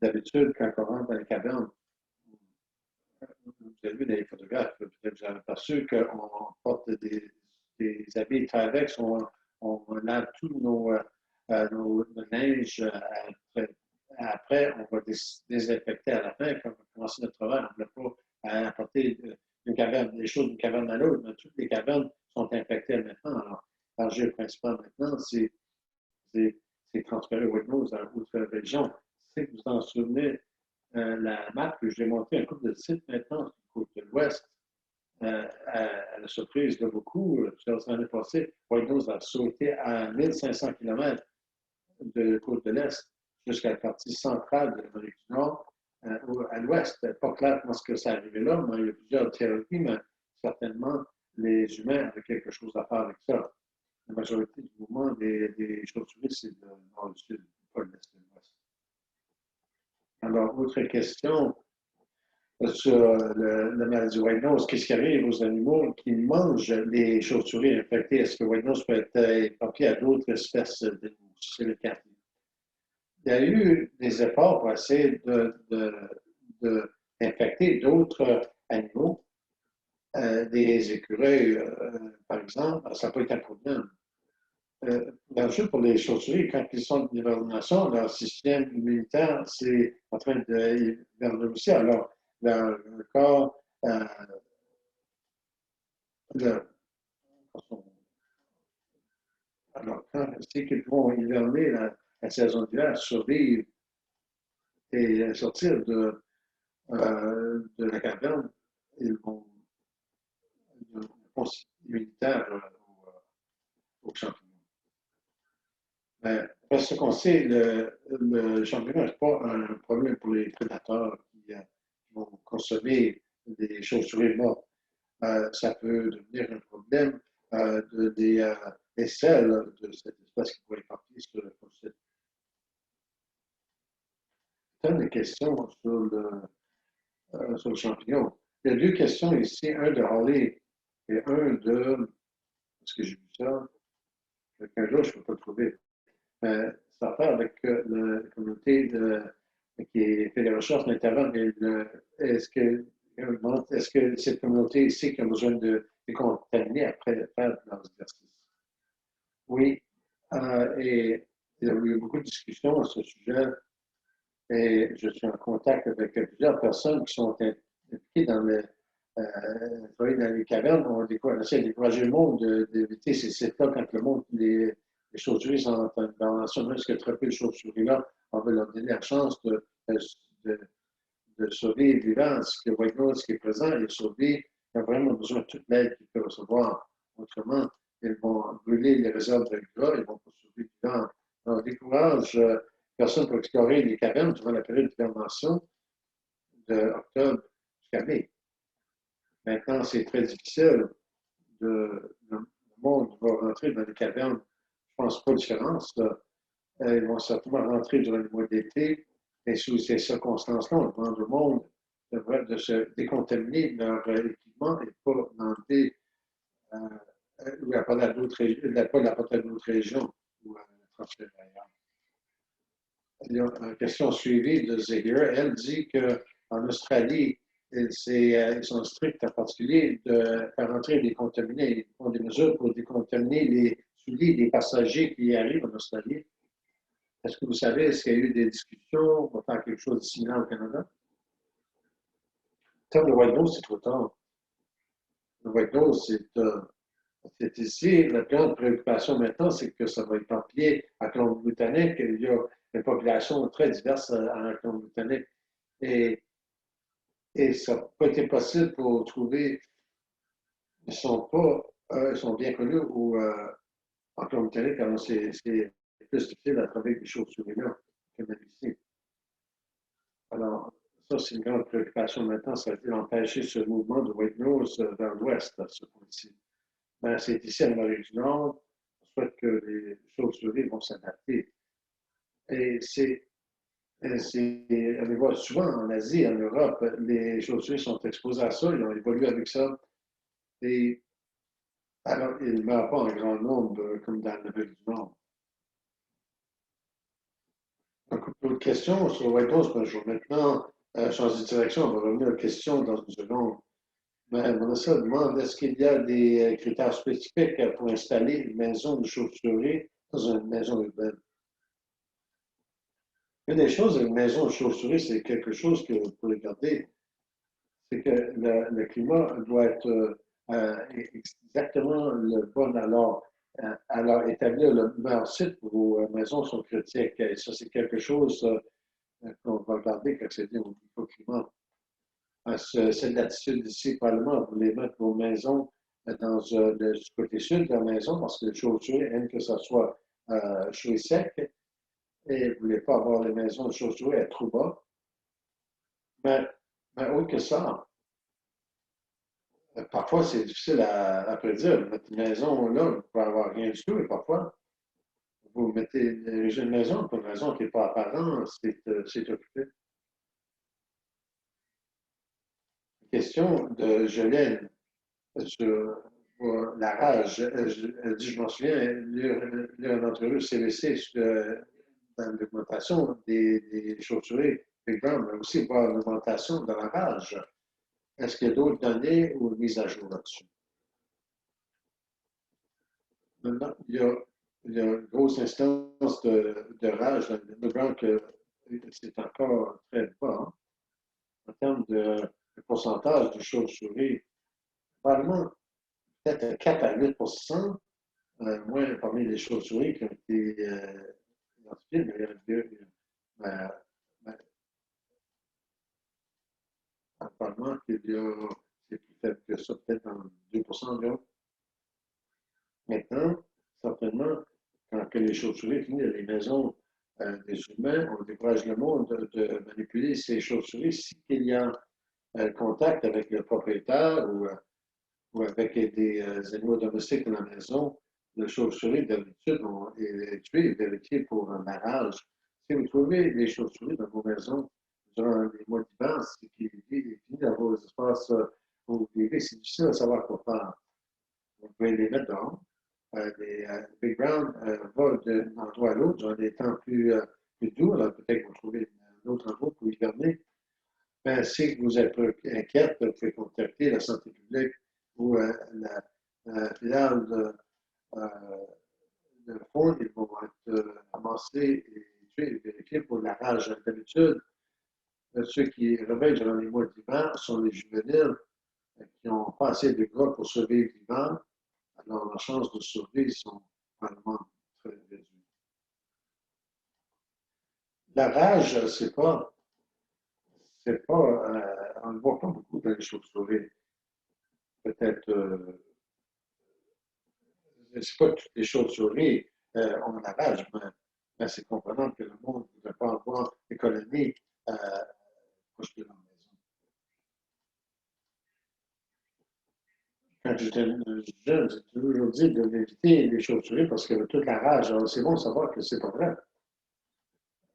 D'habitude, quand on rentre dans les cavernes, vous avez vu dans les photographes, peut-être vous avez aperçu qu'on porte des habits Tyvek, on lave tous nos neiges. Après, on va désinfecter à la fin, quand on va commencer notre travail. On ne va pas apporter des choses d'une caverne à l'autre, mais toutes les cavernes sont infectées maintenant. Alors, l'enjeu principal maintenant, c'est transférer White Nose à d'autres régions. Si vous en souvenez, la map que j'ai montrée, un couple de sites maintenant, sur la côte de l'Ouest, à la surprise de beaucoup, plusieurs années passées, White Nose a sauté à 1500 km de la côte de l'Est jusqu'à la partie centrale de l'Amérique du Nord, à l'Ouest. Pas clair comment est-ce que ça arrivé là, mais il y a plusieurs théories, mais certainement les humains avaient quelque chose à faire avec ça. La majorité du mouvement des chauves-souris, c'est le nord du sud, pas l'est et l'ouest. Alors, autre question sur la maladie White Nose. Qu'est-ce qui arrive aux animaux qui mangent les chauves-souris infectées? Est-ce que White Nose peut être éparpillé à d'autres espèces d'animaux? C'est le cas. Il y a eu des efforts pour essayer d'infecter d'autres animaux, des écureuils, par exemple. Ça peut être un problème. Bien sûr, pour les chauves-souris, quand ils sont en hibernation, leur système immunitaire, c'est en train d'hiberner aussi. Alors, leur corps, alors, quand c'est qu'ils vont hiverner la saison d'hiver, survivre et sortir de la caverne, ils vont une réponse immunitaire aux champignons. Mais parce ce qu'on sait, le champignon n'est pas un problème pour les prédateurs qui vont consommer des chauves-souris mortes. Ça peut devenir un problème des selles de cette espèce qui vont éparpiller sur le site. C'est une question sur le champignon. Il y a deux questions ici, un de Holly et un de. Est-ce que j'ai vu ça? Quelqu'un d'autre, je ne peux pas le trouver. Ça a à faire avec la communauté qui fait des recherches dans l'Internet. Est-ce que cette communauté ici qui a besoin de décontaminer après faire leurs exercices? Oui. Et il y a eu beaucoup de discussions à ce sujet. Et je suis en contact avec plusieurs personnes qui sont impliquées dans les cavernes. On essaie d'encourager le monde d'éviter ces sites-là quand le monde, les chauves-souris sont en hibernation, même que très peu de chauves-souris-là, on veut leur donner la chance de survivre l'hiver. Ce que White Nose qui est présent, il survit, il a vraiment besoin de toute l'aide qu'il peut recevoir. Autrement, ils vont brûler les réserves de gras, ils vont pas survivre l'hiver. On décourage personne pour explorer les cavernes durant la période d'hibernation d'octobre jusqu'à mai. Maintenant, c'est très difficile. Le monde va rentrer dans les cavernes. Je ne pense pas de différence. Ils vont certainement rentrer durant le mois d'été. Et sous ces circonstances-là, on demande au monde de se décontaminer leur équipement et pas demander ou apporter à d'autres régions ou transférer ailleurs. Il y a une question suivie de Zahir. Elle dit qu'en Australie, ils sont stricts, en particulier, de faire entrer des contaminés. Ils font des mesures pour décontaminer les souliers des passagers qui arrivent en Australie. Est-ce que vous savez, est-ce qu'il y a eu des discussions pour faire quelque chose de similaire au Canada? En termes de White Nose, c'est trop tard. Le White Nose, c'est ici. La grande préoccupation maintenant, c'est que ça va éparpiller à Colombie-Britannique. Il y a une population très diverse en Colombie-Britannique. Et Et ça n'a pas été possible pour trouver, ils sont pas, ils sont bien connus en Colombie-Britannique, alors c'est plus difficile à trouver des chauves-souris-là que même ici. Alors, ça, c'est une grande préoccupation maintenant, ça a été d'empêcher ce mouvement de white nose vers l'ouest, à ce point-ci. Ben, c'est ici, à l'Amérique du Nord, on souhaite que les chauves-souris vont s'adapter. Et on les voit souvent en Asie, en Europe, les chauves-souris sont exposées à ça, ils ont évolué avec ça. Et alors, ils ne meurent pas en grand nombre comme dans l'Amérique du Nord. Donc, d'autres questions sur le white nose, ben, je vais maintenant changer de direction, on va revenir aux questions dans une seconde. Mais Vanessa demande, est-ce qu'il y a des critères spécifiques pour installer une maison de chauve-souris dans une maison urbaine? Une des choses, une maison de chauve-souris, c'est quelque chose que vous pouvez regarder, c'est que le climat doit être exactement le bon alors établir le meilleur site pour vos maisons sont critiques. Et ça, c'est quelque chose qu'on va regarder quand c'est bien au microclimat. Cette latitude ici, probablement, vous voulez mettre vos maisons dans le côté sud de la maison parce que les chauves-souris aiment que ça soit chaud et sec et vous ne voulez pas avoir les maisons de chauves-souris à trop bas. Mais autre que ça, parfois c'est difficile à prédire. Votre maison, là, vous pouvez avoir rien du tout et parfois, vous mettez une maison pour une raison qui n'est pas apparente, c'est occupé. Question de Jolène sur la rage. Elle dit, je m'en souviens, lire une entrevue CVC dans l'augmentation des chauves-souris, mais aussi voir l'augmentation de la rage. Est-ce qu'il y a d'autres données ou mises à jour là-dessus? Maintenant, il y a une grosse instance de rage dans le grand que c'est encore très bas hein, en termes de pourcentage de chauves-souris. Probablement peut-être 4 à 8 moins parmi les chauves-souris qui ont été identifiées, mais euh, euh, apparemment qu'il y a, c'est plus faible que ça, peut-être dans 2 environ. Maintenant, certainement, quand que les chauves-souris finissent dans les maisons des humains, on décourage le monde de manipuler ces chauves-souris s'il y a contact avec le propriétaire ou avec des animaux domestiques dans la maison. Les chauves-souris, d'habitude, est tué et vérifié pour un barrage. Si vous trouvez des chauves-souris dans vos maisons durant les mois d'hiver, c'est qu'il est dans vos espaces où vous vivez, c'est difficile de savoir quoi faire. Vous pouvez les mettre dehors. Les Big Brown volent d'un endroit à l'autre durant des temps plus doux. Alors peut-être que vous trouvez un autre endroit pour hiverner. Mais si vous êtes inquiète, vous pouvez contacter la santé publique ou la filiale de fond. Ils vont être ramassés et tués et vérifiés pour la rage. D'habitude, ceux qui réveillent durant les mois d'hiver sont les juvéniles qui n'ont pas assez de gras pour survivre l'hiver. Alors, leurs chances de survie sont vraiment très réduites. La rage, on ne le voit pas beaucoup dans les chauves-souris. Peut-être, c'est pas toutes les chauves-souris ont la rage, mais c'est comprenant que le monde ne voudrait pas avoir des colonies proches de leur maison. Quand j'étais jeune, j'ai toujours dit d'éviter les chauves-souris parce qu'il y avait toute la rage. Alors, c'est bon de savoir que c'est pas vrai.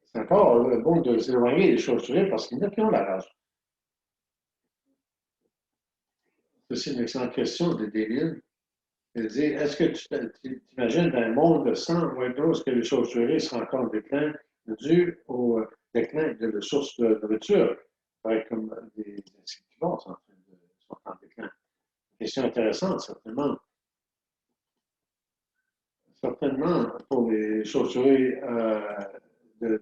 C'est encore bon de s'éloigner des chauves-souris parce qu'il y en a qui ont la rage. C'est une excellente question de David. Il dit, est-ce que tu imagines dans un monde sans Windows que les chauves-souris seraient encore en déclin dû au déclin de ressources de nourriture? Comme des insectivores sont en déclin. Question intéressante, certainement. Certainement, pour les chauves-souris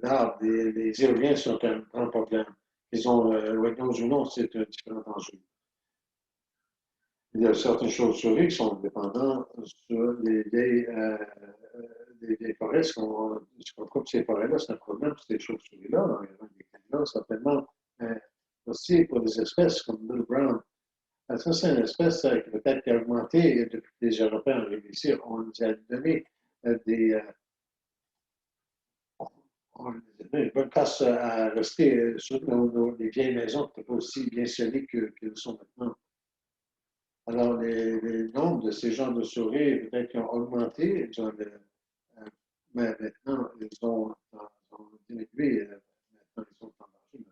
d'arbres, les éoliens sont un grand problème. Ils ont Windows ou non, c'est un différent enjeu. Il y a certaines chauves-souris qui sont dépendantes sur les vieilles forêts. Si on coupe ces forêts-là, c'est un problème pour ces chauves-souris-là. Il y a des candidats, certainement, aussi pour des espèces comme Little Brown. Ça, c'est une espèce qui peut-être qui a augmenté depuis que les Européens arrivent ici. On nous a donné des, on nous a donné une bonne place à rester sur les vieilles maisons qui n'étaient pas aussi bien scellées qu'elles sont maintenant. Alors, les nombres de ces genres de souris, peut-être qu'ils ont augmenté, mais maintenant, ils ont diminué. Maintenant, ils sont en danger.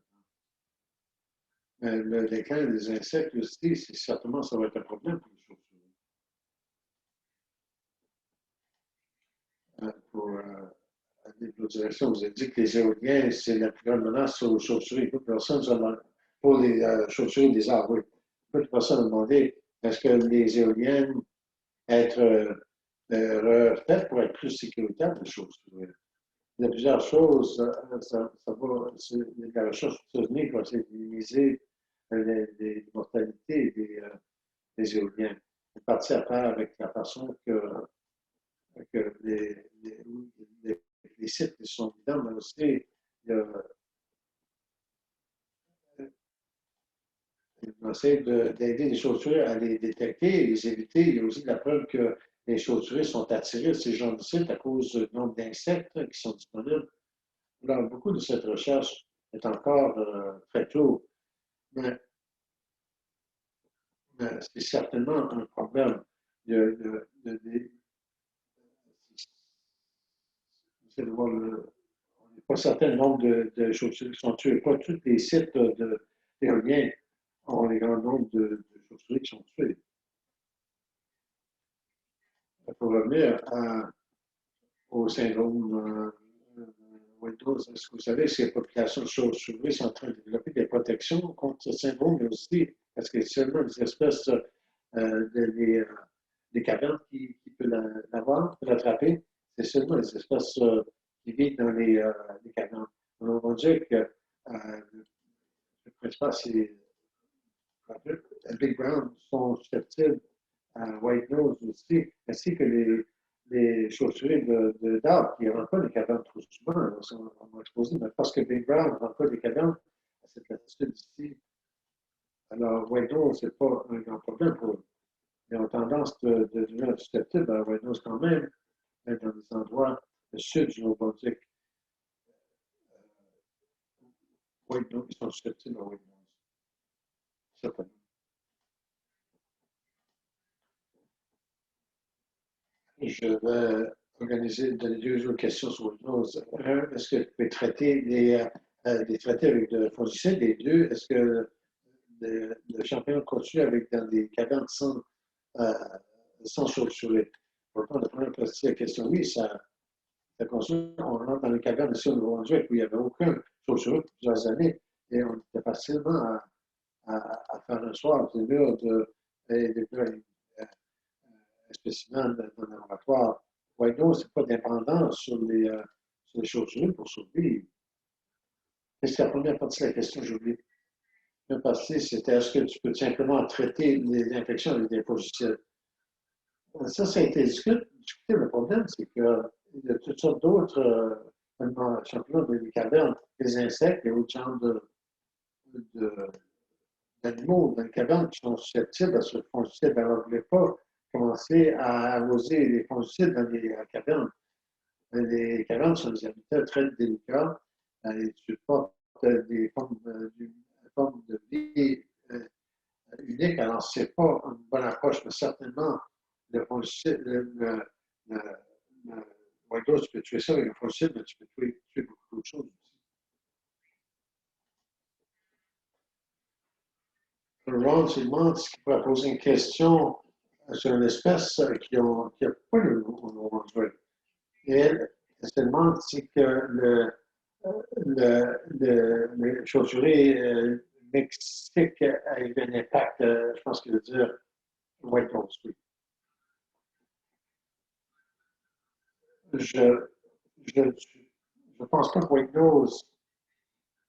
Mais le déclin des insectes aussi, certainement, ça va être un problème pour les chauves-souris. Pour aller dans direction, vous avez dit que les éoliens, c'est la plus grande menace aux chauves-souris. Pour les chauves-souris des arbres, oui. Beaucoup de personnes ont demandé est-ce que les éoliennes être refaites pour être plus sécuritaires pour les chauves-souris? Il y a plusieurs choses. Il y a de la recherche aux États-Unis qui va essayer de minimiser les mortalités des éoliens. C'est parti à part avec la façon que les sites qui sont évidents, mais aussi on essaie d'aider les chauves-souris à les détecter et les éviter. Il y a aussi de la preuve que les chauves-souris sont attirées à ces genres de sites à cause du nombre d'insectes qui sont disponibles. Alors, beaucoup de cette recherche est encore très tôt, mais c'est certainement un problème. On n'est pas certain du nombre de chauves-souris qui sont tuées. Pas tous les sites d'éoliens ont les grands nombres de chauves-souris qui sont tuées. Pour revenir au syndrome Windows, est-ce que vous savez si les populations de chauves-souris sont en train de développer des protections contre ce syndrome, mais aussi parce que c'est seulement des espèces des cavernes qui peuvent l'avoir, l'attraper. C'est seulement les espèces qui vivent dans les cavernes. On va dire que le principal, c'est les Big Brown sont susceptibles à White Nose aussi, ainsi que les chauves-souris d'arbres qui ne rentrent pas des cavernes trop souvent. On va exposer, mais parce que Big Brown ne rentre pas des cavernes à cette latitude ici. Alors, White Nose, ce n'est pas un grand problème pour eux. Ils ont tendance de devenir susceptibles à White Nose quand même, dans des endroits du sud du Nouveau-Brunswick. White Nose, ils sont susceptibles à White Nose. Certainement. Je vais donner deux autres questions sur White Nose. Un, est-ce que tu peux traiter les traiter avec de fongicides? Et deux, est-ce que le champignon continue avec dans des cavernes sans chauve-souris? Pour répondre à la première partie de la question, oui, ça continue. On rentre dans les cavernes ici au Nouveau-Brunswick où il n'y avait aucun chauve-souris pour plusieurs années et on était facilement à faire un soir des murs de spécimens dans le laboratoire. White Nose, ce n'est pas dépendant sur les chauves-souris pour survivre. C'est la première partie de la question, j'ai oublié. La première partie, c'était est-ce que tu peux simplement traiter les infections avec des fongicides? Ça a été discuté. Le problème, c'est qu'il y a toutes sortes d'autres champignons des cavernes, des insectes et autres genres d'animaux dans les cavernes qui sont susceptibles à ce fongicide. Alors, on ne voulait pas commencer à arroser les fongicides dans les cavernes. Les cavernes sont des habitats très délicats et tu portes des formes de vie uniques. Alors, ce n'est pas une bonne approche, mais certainement, le fongicide, White Nose, tu peux tuer ça avec un fongicide, mais tu peux tuer beaucoup d'autres choses aussi. Ron se demande s'il pourrait poser une question sur une espèce qui n'a pas le Nouveau-Brunswick. Et elle se demande si que le chauve-souris Mexique a eu un impact, je pense qu'il veut dire White Nose, oui. Je ne pense pas que White Nose,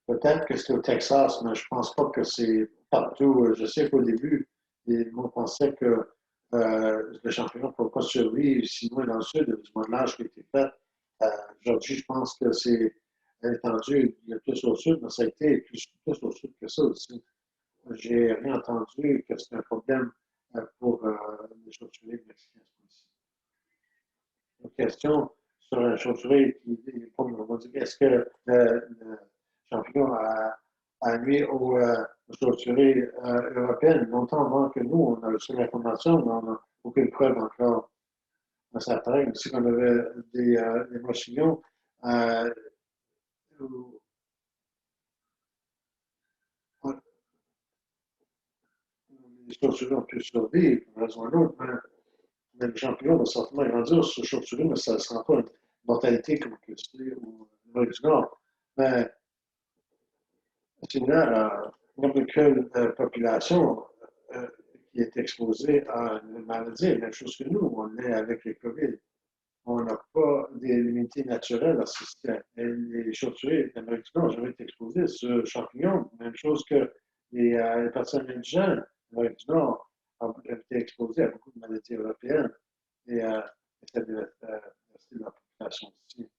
peut-être que c'est au Texas, mais je ne pense pas que c'est partout. Je sais qu'au début, les gens pensaient que le champignon ne pouvait pas survivre si loin dans le sud, du modelage qui a été fait. Aujourd'hui, je pense que c'est l'étendue le plus au sud, mais ça a été plus au sud que ça aussi. J'ai rien entendu que c'était un problème pour les chaussuriers mexicains. Une question sur un chaussurier qui on dit est-ce que le champignon a nuit aux chaussuriers européennes? Longtemps avant que nous, on a reçu l'information, mais on n'a aucune preuve encore. Ça paraît aussi qu'on avait des mochillons les chaussuriers ont pu survivre pour une raison ou l'autre, mais le champignon va certainement grandir sur chaussuriers, mais ça ne sera pas une mortalité comme on peut se dire au Amérique du Nord. Mais similaire à n'importe quelle population qui est exposée à une maladie, la même chose que nous, on est avec les COVID. On n'a pas d'immunité naturelle à ce système. Et les chaussuriers d'Amérique du Nord ont jamais été exposés à ce champignon, même chose que les personnes indigènes d'Amérique du Nord ont été exposées à beaucoup de maladies européennes et à de la population aussi.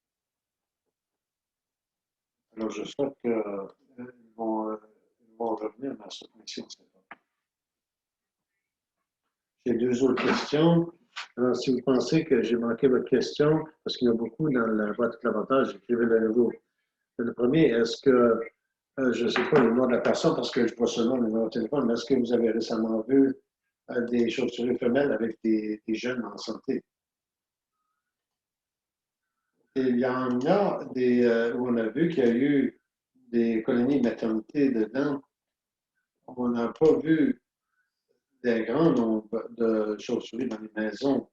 Alors, je souhaite qu'ils vont revenir dans cette mission. J'ai deux autres questions. Alors, si vous pensez que j'ai manqué votre question, parce qu'il y en a beaucoup dans la boîte de clavantage, écrivez-le à nouveau. Le premier, est-ce que, je ne sais pas le nom de la personne parce que je vois seulement le numéro de téléphone, mais est-ce que vous avez récemment vu des chaussuriers femelles avec des jeunes en santé? Et il y en a où on a vu qu'il y a eu des colonies de maternité dedans. On n'a pas vu des grands nombres de chaussuriers dans les maisons.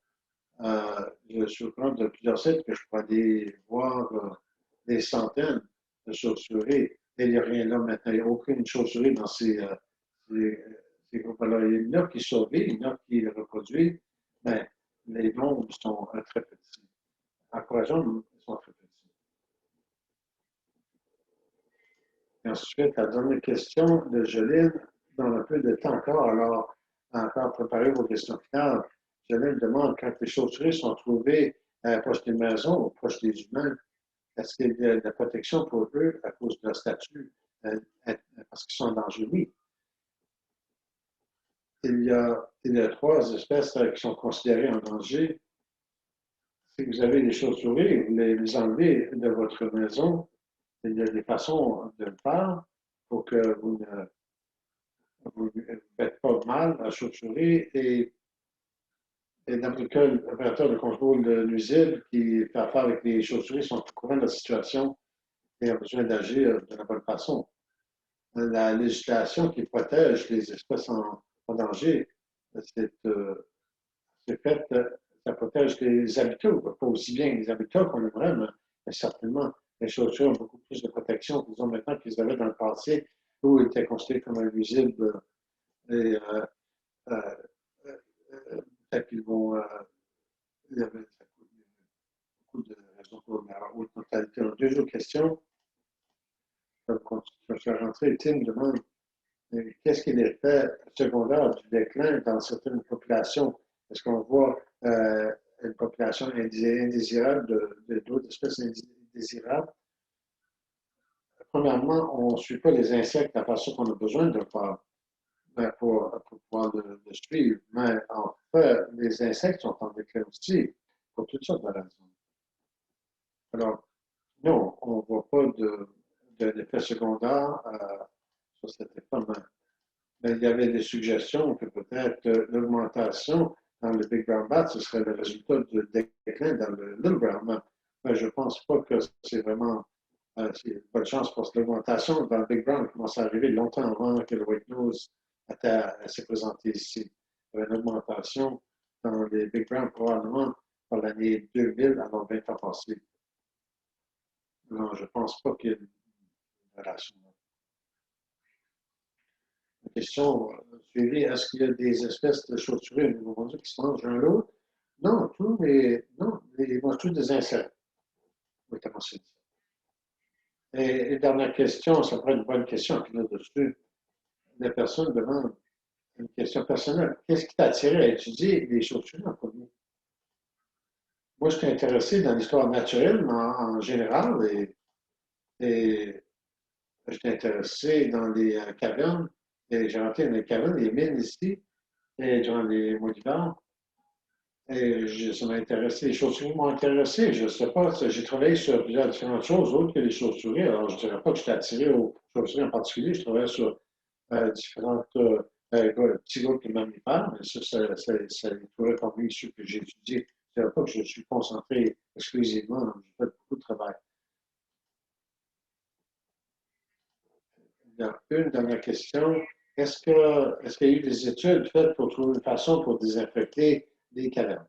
Je suis au courant de plusieurs sites que je pourrais aller voir des centaines de chaussuriers. Et il n'y a rien là maintenant. Il n'y a aucune chaussurée dans ces groupes-là. Il y en a qui survivent, il y en a qui reproduisent, mais les nombres sont très petits. Encourageants, ils sont très petits. Et ensuite, la dernière question de Jolene, dans un peu de temps encore, alors encore préparer vos questions finales. Jolene demande quand les chaussuriers sont trouvés proche des maisons ou proche des humains, est-ce qu'il y a de la protection pour eux à cause de leur statut, parce qu'ils sont en danger? Oui. Il y a trois espèces qui sont considérées en danger. Si vous avez des chauves-souris, vous les enlevez de votre maison. Il y a des façons de le faire pour que vous ne faites pas de mal à la chauve-souris. Et n'importe quel opérateur de contrôle nuisible qui fait affaire avec les chauves-souris sont au courant de la situation et a besoin d'agir de la bonne façon. La législation qui protège les espèces en danger, c'est fait, ça protège les habitats, pas aussi bien les habitats qu'on aimerait, mais certainement, les chaussures ont beaucoup plus de protection, disons maintenant qu'ils avaient dans le passé, où ils étaient considérés comme invisibles et peut-être qu'ils vont. Il y avait beaucoup de raisons pour la haute mortalité. Deux autres questions. Je vais rentrer. Tim demande qu'est-ce qui est l'effet secondaire du déclin dans certaines populations? Est-ce qu'on voit une population indésirable d'autres espèces indésirables? Premièrement, on ne suit pas les insectes de la façon qu'on a besoin de faire pour pouvoir le suivre. Mais en fait, les insectes sont en déclin aussi pour toutes sortes de raisons. Alors, non, on ne voit pas d'effet secondaire sur cet effet. Mais il y avait des suggestions que peut-être l'augmentation dans le Big Brown Bat, ce serait le résultat du déclin dans le Little Brown Bat. Mais je ne pense pas que c'est vraiment bonne chance parce que l'augmentation dans le Big Brown commence à arriver longtemps avant que le White Nose s'est présenté ici. Il y avait une augmentation dans les Big Brown probablement par l'année 2000, alors 20 ans passés. Non, je ne pense pas qu'il y ait une relation. Question suivie, est-ce qu'il y a des espèces de chauves-souris au Nouveau-Brunswick qui se mangent l'un l'autre? Non, ils mangent tous des insectes. Oui, et dernière question, ça pourrait être une bonne question qui là-dessus. La personne demande une question personnelle. Qu'est-ce qui t'a attiré à étudier les chauves-souris en premier? Moi, je suis intéressé dans l'histoire naturelle, mais en général, Et j'étais intéressé dans les cavernes. Et j'ai rentré dans les cavernes, les mines ici, et durant les mois d'hiver. Et ça m'a intéressé. Les chauves-souris m'ont intéressé. Je ne sais pas, j'ai travaillé sur plusieurs différentes choses autres que les chauves-souris. Alors, je ne dirais pas que j'étais attiré aux chauves-souris en particulier. Je travaillais sur différentes petits groupes de mammifères, mais ça les parmi ceux que j'ai étudiés. Je ne dirais pas que je suis concentré exclusivement. J'ai fait beaucoup de travail. Il y a une dernière question. Est-ce qu'il y a eu des études faites pour trouver une façon pour désinfecter les cavernes?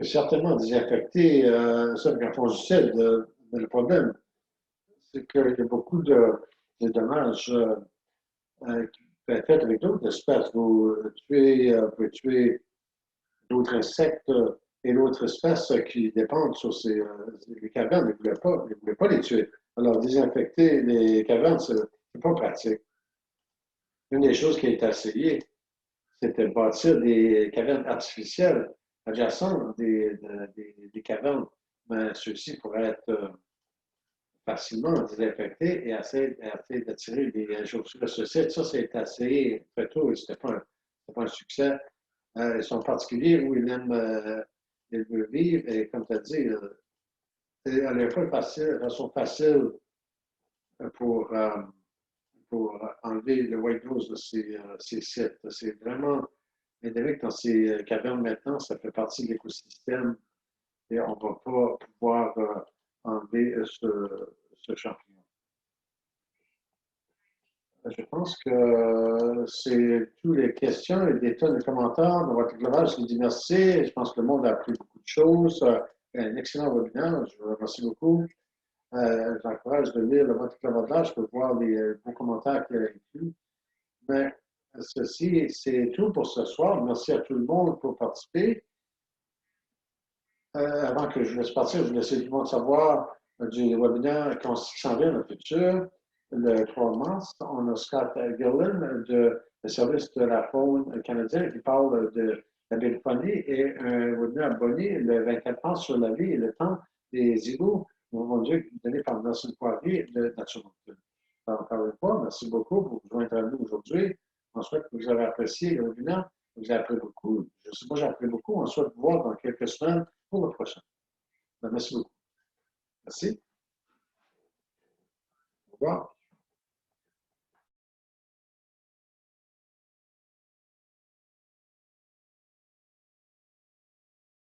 Certainement désinfecter, ça, quand on sait, mais le problème, c'est qu'il y a beaucoup de dommages qui peuvent être faits avec d'autres espèces. Pouvez tuer d'autres insectes et d'autres espèces qui dépendent sur les cavernes. Ils ne voulaient pas les tuer. Alors, désinfecter les cavernes, ce n'est pas pratique. Une des choses qui a été essayée, c'était de bâtir des cavernes artificielles adjacentes des cavernes. Mais ceux-ci pourraient être facilement désinfectés et essayer d'attirer des chauves-souris. Ça, c'est assez très tôt et ce n'était pas un succès. Ils sont particuliers où ils aiment vivre et comme tu as dit, elle n'est pas facile, de façon facile pour, enlever le white nose de ces sites. C'est vraiment endémique dans ces cavernes maintenant, ça fait partie de l'écosystème et on ne va pas pouvoir enlever ce champignon. Je pense que c'est toutes les questions et des tonnes de commentaires dans votre global sur les merci. Je pense que le monde a appris beaucoup de choses. Un excellent webinaire. Je vous remercie beaucoup. J'encourage de lire votre global. Je peux voir les beaux commentaires qu'il y a inclus. Mais ceci, c'est tout pour ce soir. Merci à tout le monde pour participer. Avant que je vous laisse partir, je vous laisse tout le monde savoir du webinaire qui s'en vient dans le futur. Le 3 mars, on a Scott Gillen du service de la faune canadien qui parle de la bélophonie et un webinaire abonné le 24 mars sur la vie et le temps des igloos, mon Dieu, donné par Nelson Poirier de Nature Moncton. Encore une fois, merci beaucoup pour vous joindre à nous aujourd'hui. On souhaite que vous avez apprécié le webinaire. Vous avez appris beaucoup. Je sais pas, j'ai appris beaucoup. On souhaite vous voir dans quelques semaines pour le prochain. Merci beaucoup. Merci. Au revoir.